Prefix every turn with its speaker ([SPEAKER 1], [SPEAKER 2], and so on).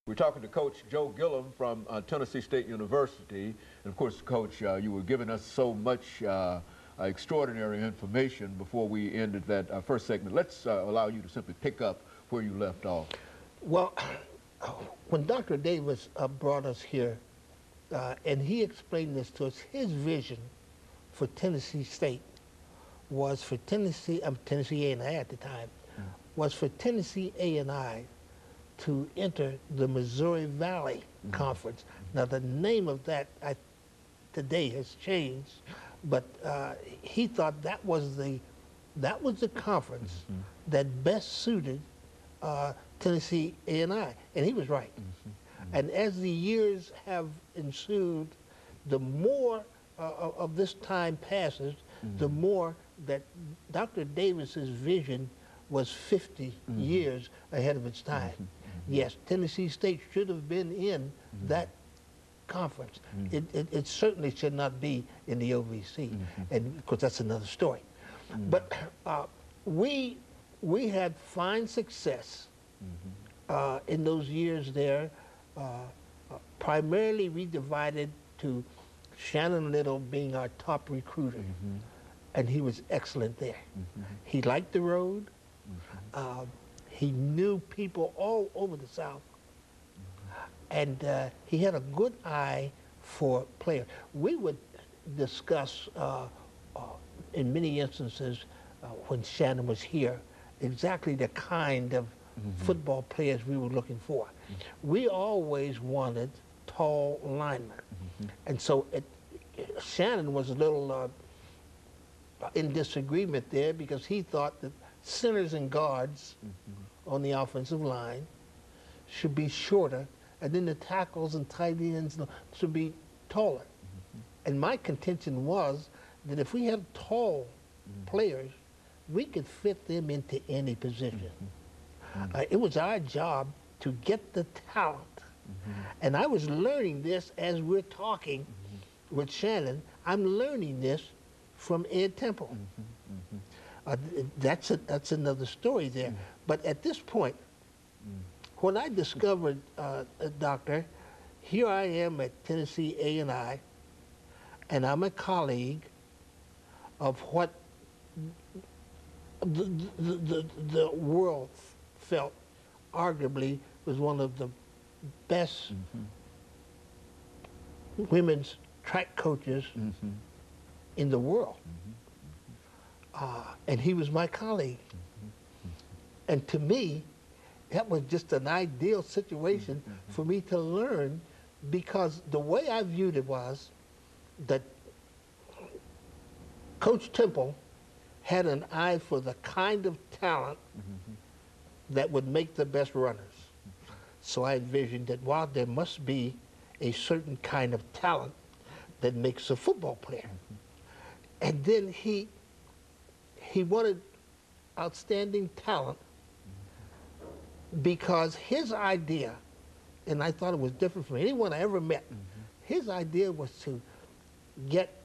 [SPEAKER 1] We're talking to Coach Joe Gilliam from Tennessee State University. And of course, Coach, you were giving us so much extraordinary information before we ended that first segment. Let's allow you to simply pick up where you left off.
[SPEAKER 2] Well, when Dr. Davis brought us here, and he explained this to us, his vision for Tennessee State was for Tennessee A&I at the time, was for Tennessee A&I to enter the Missouri Valley Conference. Now, the name of that today has changed, but he thought that was the conference that best suited Tennessee A&I, and he was right. And as the years have ensued, the more of this time passes, the more that Dr. Davis's vision was 50 years ahead of its time. Yes, Tennessee State should have been in that conference. It certainly should not be in the OVC, and because that's another story. But we had fine success in those years there. Primarily we divided to Shannon Little being our top recruiter, and he was excellent there. He liked the road. He knew people all over the South, and he had a good eye for players. We would discuss, in many instances, when Shannon was here, exactly the kind of football players we were looking for. We always wanted tall linemen, and so Shannon was a little in disagreement there, because he thought that centers and guards on the offensive line should be shorter, and then the tackles and tight ends should be taller. And my contention was that if we had tall players, we could fit them into any position. It was our job to get the talent. And I was learning this as we're talking with Shannon. I'm learning this from Ed Temple. That's another story there. But at this point, when I discovered Doctor, here I am at Tennessee A&I, and I'm a colleague of what the world felt arguably was one of the best women's track coaches in the world. And he was my colleague. And to me, that was just an ideal situation for me to learn, because the way I viewed it was that Coach Temple had an eye for the kind of talent that would make the best runners. So I envisioned that while there must be a certain kind of talent that makes a football player. And then he wanted outstanding talent, because his idea, and I thought it was different from anyone I ever met, his idea was to get